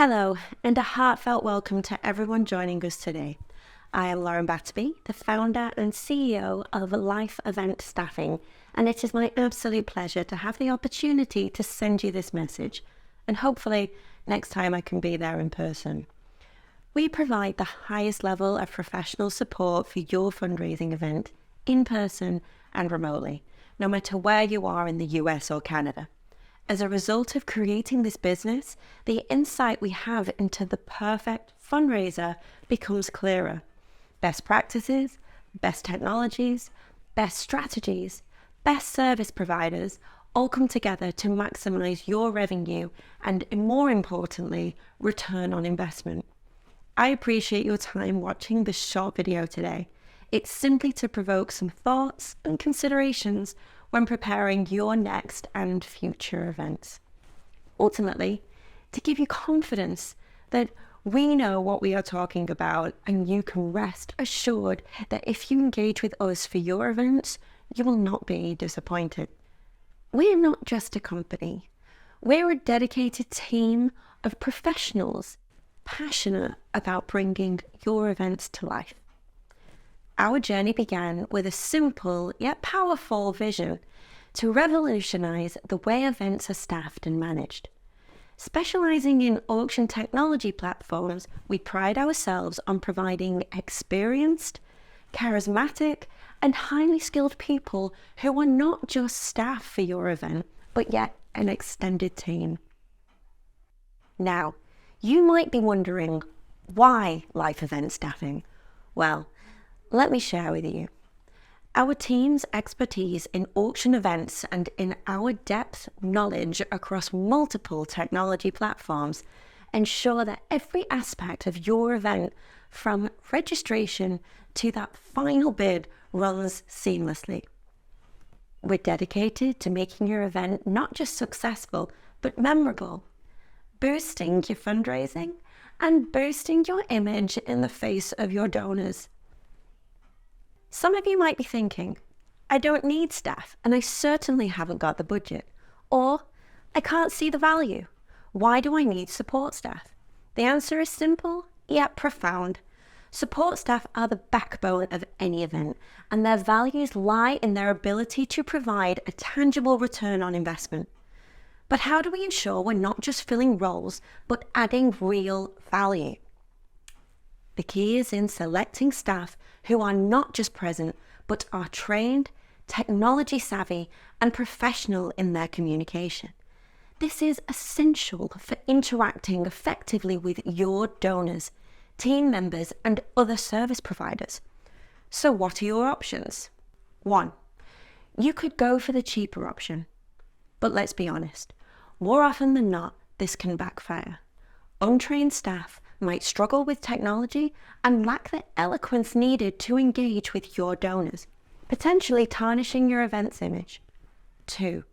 Hello, and a heartfelt welcome to everyone joining us today. I am Lauren Batterby, the founder and CEO of Life Event Staffing, and it is my absolute pleasure to have the opportunity to send you this message, and hopefully next time I can be there in person. We provide the highest level of professional support for your fundraising event, in person and remotely, no matter where you are in the US or Canada. As a result of creating this business, the insight we have into the perfect fundraiser becomes clearer. Best practices, best technologies, best strategies, best service providers all come together to maximize your revenue and, more importantly, return on investment. I appreciate your time watching this short video today. It's simply to provoke some thoughts and considerations when preparing your next and future events. Ultimately, to give you confidence that we know what we are talking about, and you can rest assured that if you engage with us for your events, you will not be disappointed. We're not just a company. We're a dedicated team of professionals passionate about bringing your events to life. Our journey began with a simple yet powerful vision to revolutionize the way events are staffed and managed. Specializing in auction technology platforms, we pride ourselves on providing experienced, charismatic, and highly skilled people who are not just staff for your event, but yet an extended team. Now, you might be wondering, why life event staffing? Well, let me share with you. Our team's expertise in auction events and in our depth knowledge across multiple technology platforms ensure that every aspect of your event, from registration to that final bid, runs seamlessly. We're dedicated to making your event not just successful, but memorable, boosting your fundraising and boosting your image in the face of your donors. Some of you might be thinking, I don't need staff and I certainly haven't got the budget. Or, I can't see the value. Why do I need support staff? The answer is simple yet profound. Support staff are the backbone of any event, and their values lie in their ability to provide a tangible return on investment. But how do we ensure we're not just filling roles, but adding real value? The key is in selecting staff who are not just present, but are trained, technology savvy, and professional in their communication. This is essential for interacting effectively with your donors, team members, and other service providers. So what are your options? 1. You could go for the cheaper option. But let's be honest, more often than not, this can backfire. Untrained staff might struggle with technology and lack the eloquence needed to engage with your donors, potentially tarnishing your event's image. 2.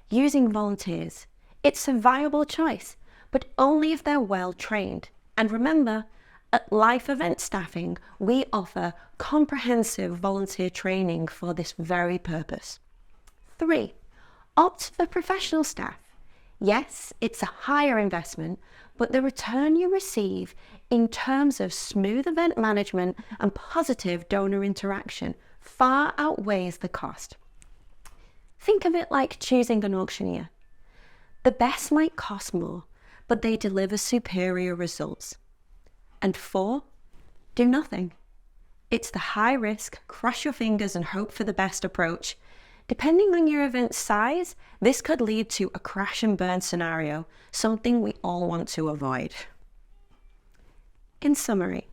Using volunteers. It's a viable choice, but only if they're well trained. And remember, at Life Event Staffing, we offer comprehensive volunteer training for this very purpose. 3. Opt for professional staff. Yes, it's a higher investment, but the return you receive in terms of smooth event management and positive donor interaction far outweighs the cost. Think of it like choosing an auctioneer. The best might cost more, but they deliver superior results. And 4, do nothing. It's the high risk, cross your fingers and hope for the best approach. Depending on your event's size, this could lead to a crash and burn scenario, something we all want to avoid. In summary,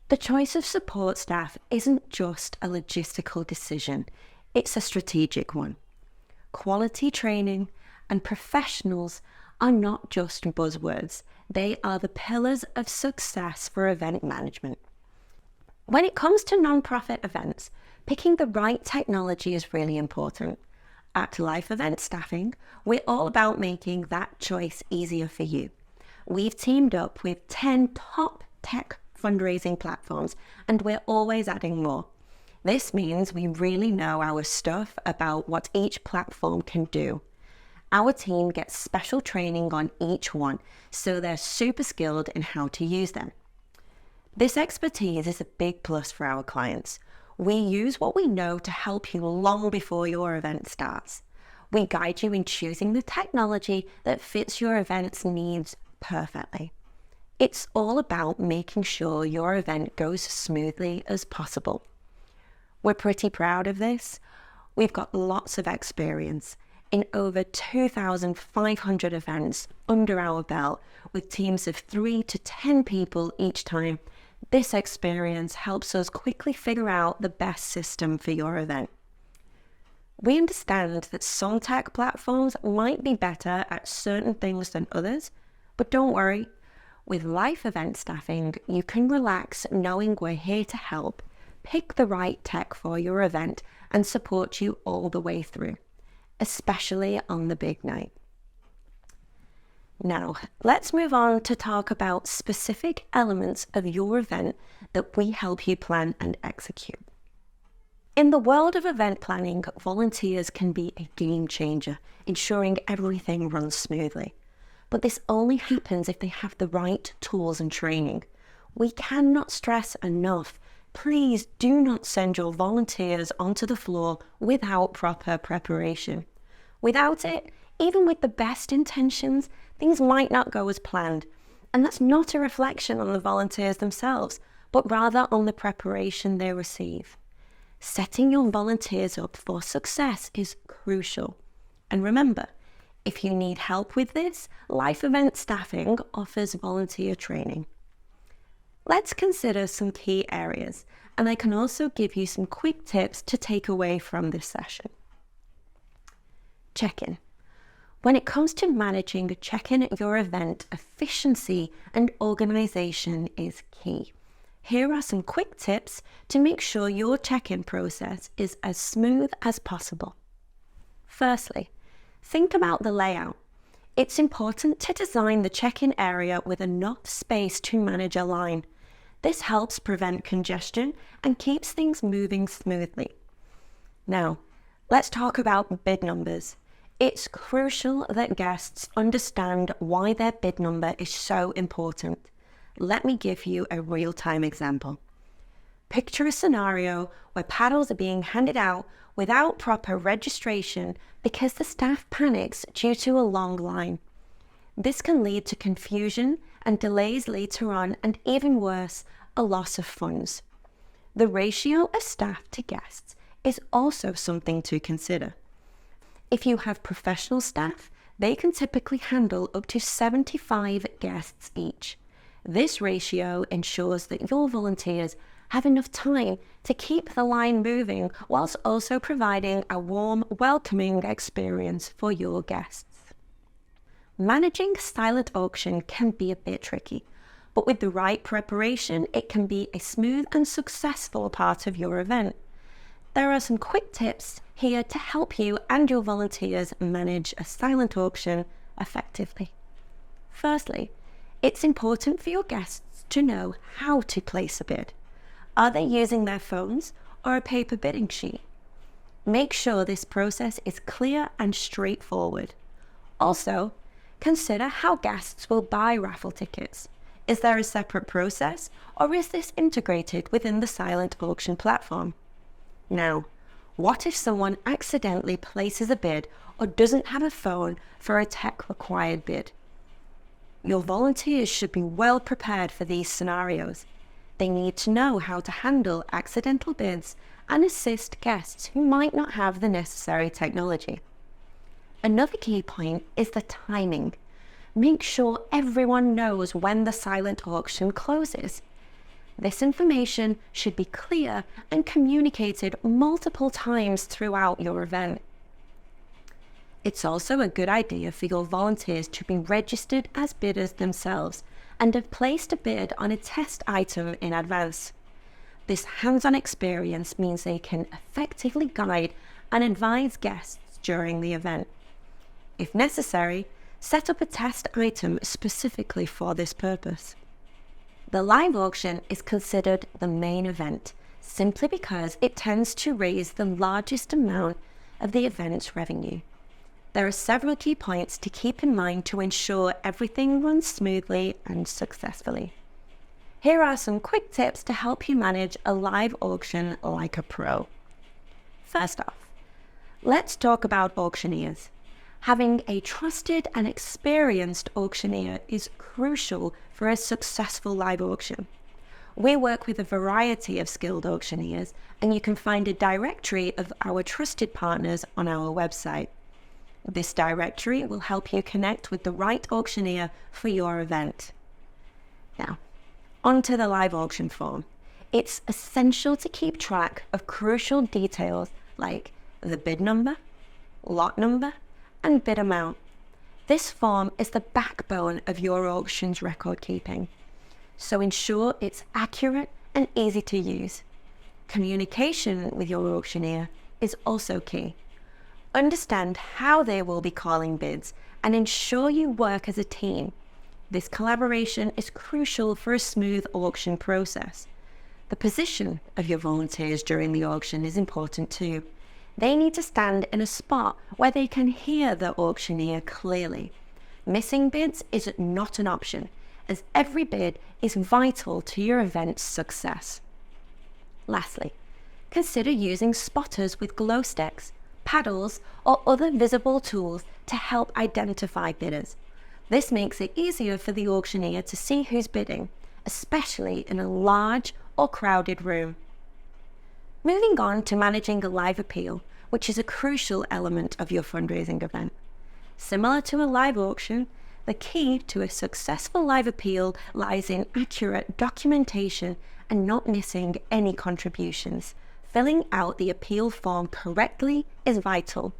the choice of support staff isn't just a logistical decision, it's a strategic one. Quality training and professionals are not just buzzwords, they are the pillars of success for event management. When it comes to nonprofit events, picking the right technology is really important. At Life Event Staffing, we're all about making that choice easier for you. We've teamed up with 10 top tech fundraising platforms, and we're always adding more. This means we really know our stuff about what each platform can do. Our team gets special training on each one, so they're super skilled in how to use them. This expertise is a big plus for our clients. We use what we know to help you long before your event starts. We guide you in choosing the technology that fits your event's needs perfectly. It's all about making sure your event goes smoothly as possible. We're pretty proud of this. We've got lots of experience in over 2,500 events under our belt with teams of 3 to 10 people each time. This experience helps us quickly figure out the best system for your event. We understand that some tech platforms might be better at certain things than others, but don't worry. With Life Event Staffing, you can relax knowing we're here to help, pick the right tech for your event, and support you all the way through, especially on the big night. Now, let's move on to talk about specific elements of your event that we help you plan and execute. In the world of event planning, volunteers can be a game changer, ensuring everything runs smoothly. But this only happens if they have the right tools and training. We cannot stress enough, please do not send your volunteers onto the floor without proper preparation. Without it, even with the best intentions, things might not go as planned. And that's not a reflection on the volunteers themselves, but rather on the preparation they receive. Setting your volunteers up for success is crucial. And remember, if you need help with this, Life Event Staffing offers volunteer training. Let's consider some key areas, and I can also give you some quick tips to take away from this session. Check-in. When it comes to managing check-in at your event, efficiency and organization is key. Here are some quick tips to make sure your check-in process is as smooth as possible. Firstly, think about the layout. It's important to design the check-in area with enough space to manage a line. This helps prevent congestion and keeps things moving smoothly. Now, let's talk about bid numbers. It's crucial that guests understand why their bid number is so important. Let me give you a real-time example. Picture a scenario where paddles are being handed out without proper registration because the staff panics due to a long line. This can lead to confusion and delays later on, and even worse, a loss of funds. The ratio of staff to guests is also something to consider. If you have professional staff, they can typically handle up to 75 guests each. This ratio ensures that your volunteers have enough time to keep the line moving whilst also providing a warm, welcoming experience for your guests. Managing silent auction can be a bit tricky, but with the right preparation, it can be a smooth and successful part of your event. There are some quick tips here to help you and your volunteers manage a silent auction effectively. Firstly, it's important for your guests to know how to place a bid. Are they using their phones or a paper bidding sheet? Make sure this process is clear and straightforward. Also, consider how guests will buy raffle tickets. Is there a separate process, or is this integrated within the silent auction platform? Now, what if someone accidentally places a bid or doesn't have a phone for a tech-required bid? Your volunteers should be well prepared for these scenarios. They need to know how to handle accidental bids and assist guests who might not have the necessary technology. Another key point is the timing. Make sure everyone knows when the silent auction closes. This information should be clear and communicated multiple times throughout your event. It's also a good idea for your volunteers to be registered as bidders themselves and have placed a bid on a test item in advance. This hands-on experience means they can effectively guide and advise guests during the event. If necessary, set up a test item specifically for this purpose. The live auction is considered the main event simply because it tends to raise the largest amount of the event's revenue. There are several key points to keep in mind to ensure everything runs smoothly and successfully. Here are some quick tips to help you manage a live auction like a pro. First off, let's talk about auctioneers. Having a trusted and experienced auctioneer is crucial for a successful live auction. We work with a variety of skilled auctioneers, and you can find a directory of our trusted partners on our website. This directory will help you connect with the right auctioneer for your event. Now, onto the live auction form. It's essential to keep track of crucial details like the bid number, lot number, and bid amount. This form is the backbone of your auction's record keeping, so ensure it's accurate and easy to use. Communication with your auctioneer is also key. Understand how they will be calling bids and ensure you work as a team. This collaboration is crucial for a smooth auction process. The position of your volunteers during the auction is important too. They need to stand in a spot where they can hear the auctioneer clearly. Missing bids is not an option, as every bid is vital to your event's success. Lastly, consider using spotters with glow sticks, paddles, or other visible tools to help identify bidders. This makes it easier for the auctioneer to see who's bidding, especially in a large or crowded room. Moving on to managing a live appeal, which is a crucial element of your fundraising event. Similar to a live auction, the key to a successful live appeal lies in accurate documentation and not missing any contributions. Filling out the appeal form correctly is vital.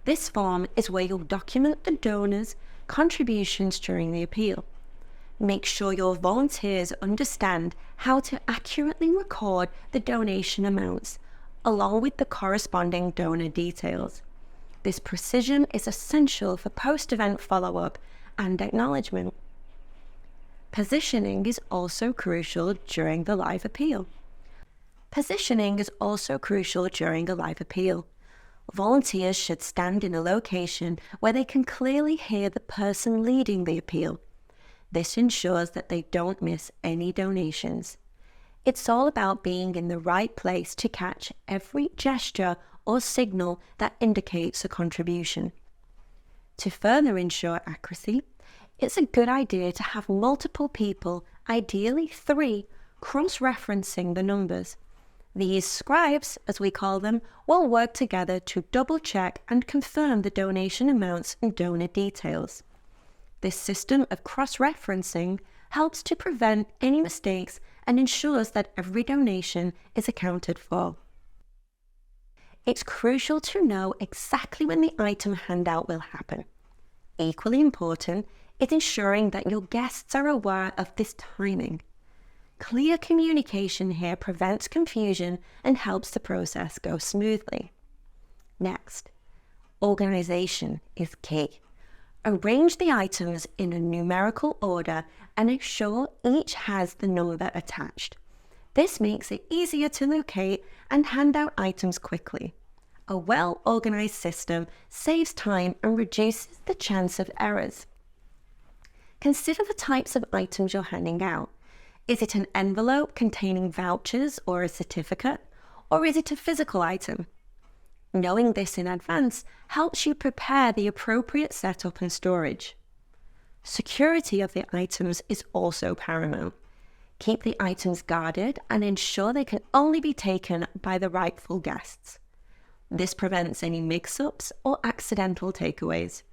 This form is where you'll document the donors' contributions during the appeal. Make sure your volunteers understand how to accurately record the donation amounts, along with the corresponding donor details. This precision is essential for post-event follow-up and acknowledgement. Positioning is also crucial during the live appeal. Volunteers should stand in a location where they can clearly hear the person leading the appeal. This ensures that they don't miss any donations. It's all about being in the right place to catch every gesture or signal that indicates a contribution. To further ensure accuracy, it's a good idea to have multiple people, ideally 3, cross-referencing the numbers. These scribes, as we call them, will work together to double-check and confirm the donation amounts and donor details. This system of cross-referencing helps to prevent any mistakes and ensures that every donation is accounted for. It's crucial to know exactly when the item handout will happen. Equally important is ensuring that your guests are aware of this timing. Clear communication here prevents confusion and helps the process go smoothly. Next, organization is key. Arrange the items in a numerical order and ensure each has the number attached. This makes it easier to locate and hand out items quickly. A well-organized system saves time and reduces the chance of errors. Consider the types of items you're handing out. Is it an envelope containing vouchers or a certificate, or is it a physical item? Knowing this in advance helps you prepare the appropriate setup and storage. Security of the items is also paramount. Keep the items guarded and ensure they can only be taken by the rightful guests. This prevents any mix-ups or accidental takeaways.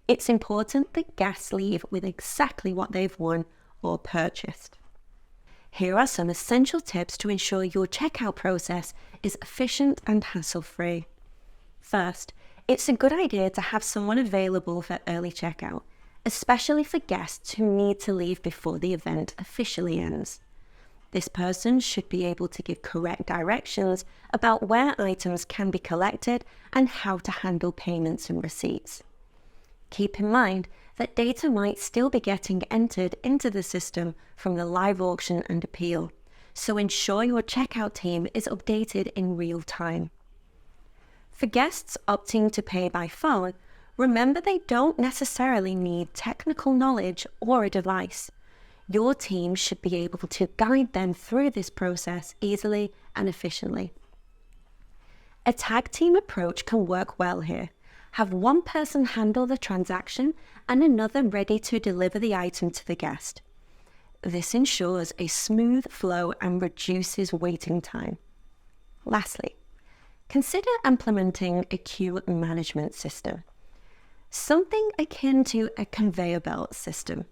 It's important that guests leave with exactly what they've won or purchased. Here are some essential tips to ensure your checkout process is efficient and hassle-free. First, it's a good idea to have someone available for early checkout, especially for guests who need to leave before the event officially ends. This person should be able to give correct directions about where items can be collected and how to handle payments and receipts. Keep in mind that data might still be getting entered into the system from the live auction and appeal, so ensure your checkout team is updated in real time. For guests opting to pay by phone, Remember, they don't necessarily need technical knowledge or a device. Your team should be able to guide them through this process easily and efficiently. A tag team approach can work well here. Have one person handle the transaction and another ready to deliver the item to the guest. This ensures a smooth flow and reduces waiting time. Lastly, consider implementing a queue management system, something akin to a conveyor belt system.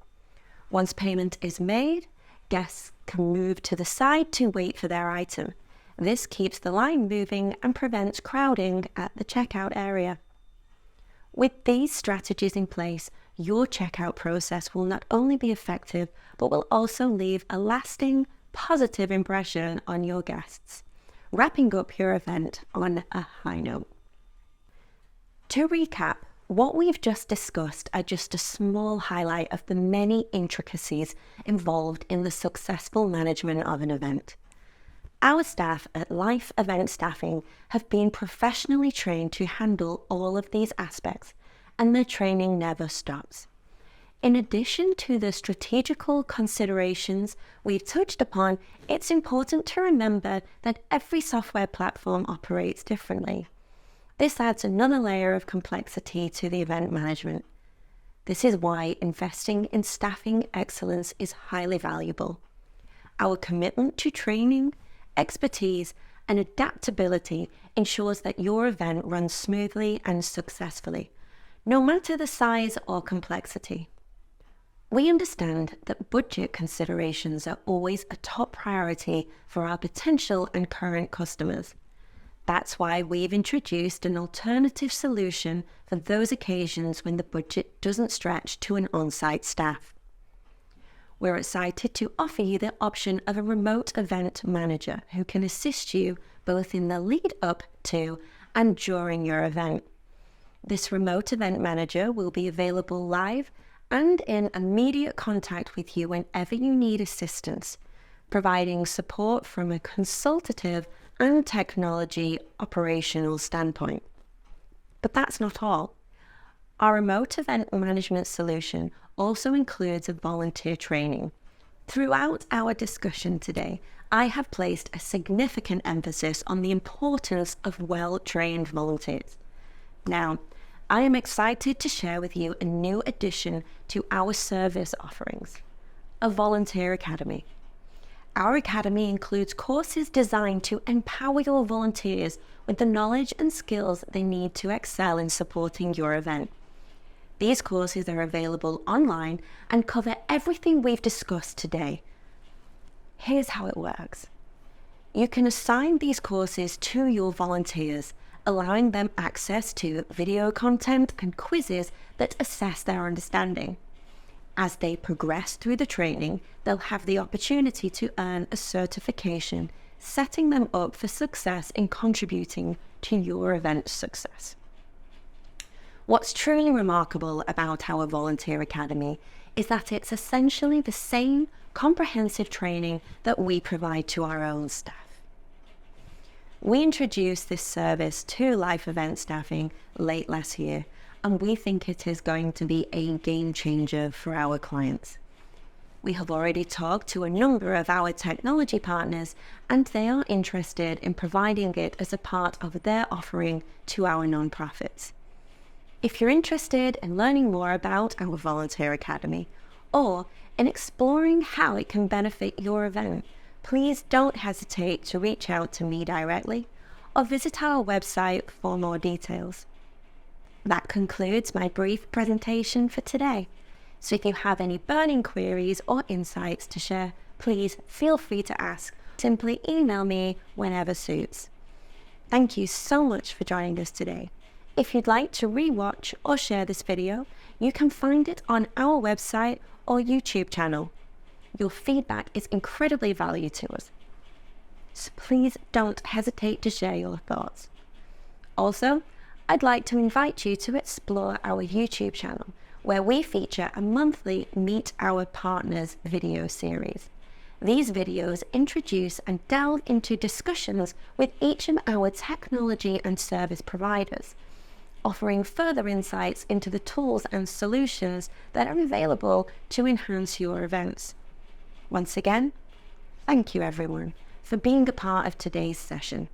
Once payment is made, guests can move to the side to wait for their item. This keeps the line moving and prevents crowding at the checkout area. With these strategies in place, your checkout process will not only be effective, but will also leave a lasting, positive impression on your guests, wrapping up your event on a high note. To recap, what we've just discussed are just a small highlight of the many intricacies involved in the successful management of an event. Our staff at Life Event Staffing have been professionally trained to handle all of these aspects, and their training never stops. In addition to the strategical considerations we've touched upon, it's important to remember that every software platform operates differently. This adds another layer of complexity to the event management. This is why investing in staffing excellence is highly valuable. Our commitment to training, expertise, and adaptability ensures that your event runs smoothly and successfully, no matter the size or complexity. We understand that budget considerations are always a top priority for our potential and current customers. That's why we've introduced an alternative solution for those occasions when the budget doesn't stretch to an on-site staff. We're excited to offer you the option of a remote event manager who can assist you both in the lead up to and during your event. This remote event manager will be available live and in immediate contact with you whenever you need assistance, providing support from a consultative and technology operational standpoint. But that's not all. Our remote event management solution also includes a volunteer training. Throughout our discussion today, I have placed a significant emphasis on the importance of well-trained volunteers. Now, I am excited to share with you a new addition to our service offerings, a volunteer academy. Our academy includes courses designed to empower your volunteers with the knowledge and skills they need to excel in supporting your event. These courses are available online and cover everything we've discussed today. Here's how it works. You can assign these courses to your volunteers, allowing them access to video content and quizzes that assess their understanding. As they progress through the training, they'll have the opportunity to earn a certification, setting them up for success in contributing to your event's success. What's truly remarkable about our Volunteer Academy is that it's essentially the same comprehensive training that we provide to our own staff. We introduced this service to Life Event Staffing late last year, and we think it is going to be a game changer for our clients. We have already talked to a number of our technology partners, and they are interested in providing it as a part of their offering to our nonprofits. If you're interested in learning more about our Volunteer Academy or in exploring how it can benefit your event, please don't hesitate to reach out to me directly or visit our website for more details. That concludes my brief presentation for today. So if you have any burning queries or insights to share, please feel free to ask. Simply email me whenever suits. Thank you so much for joining us today. If you'd like to rewatch or share this video, you can find it on our website or YouTube channel. Your feedback is incredibly valuable to us, so please don't hesitate to share your thoughts. Also, I'd like to invite you to explore our YouTube channel, where we feature a monthly Meet Our Partners video series. These videos introduce and delve into discussions with each of our technology and service providers. offering further insights into the tools and solutions that are available to enhance your events. Once again, thank you everyone for being a part of today's session.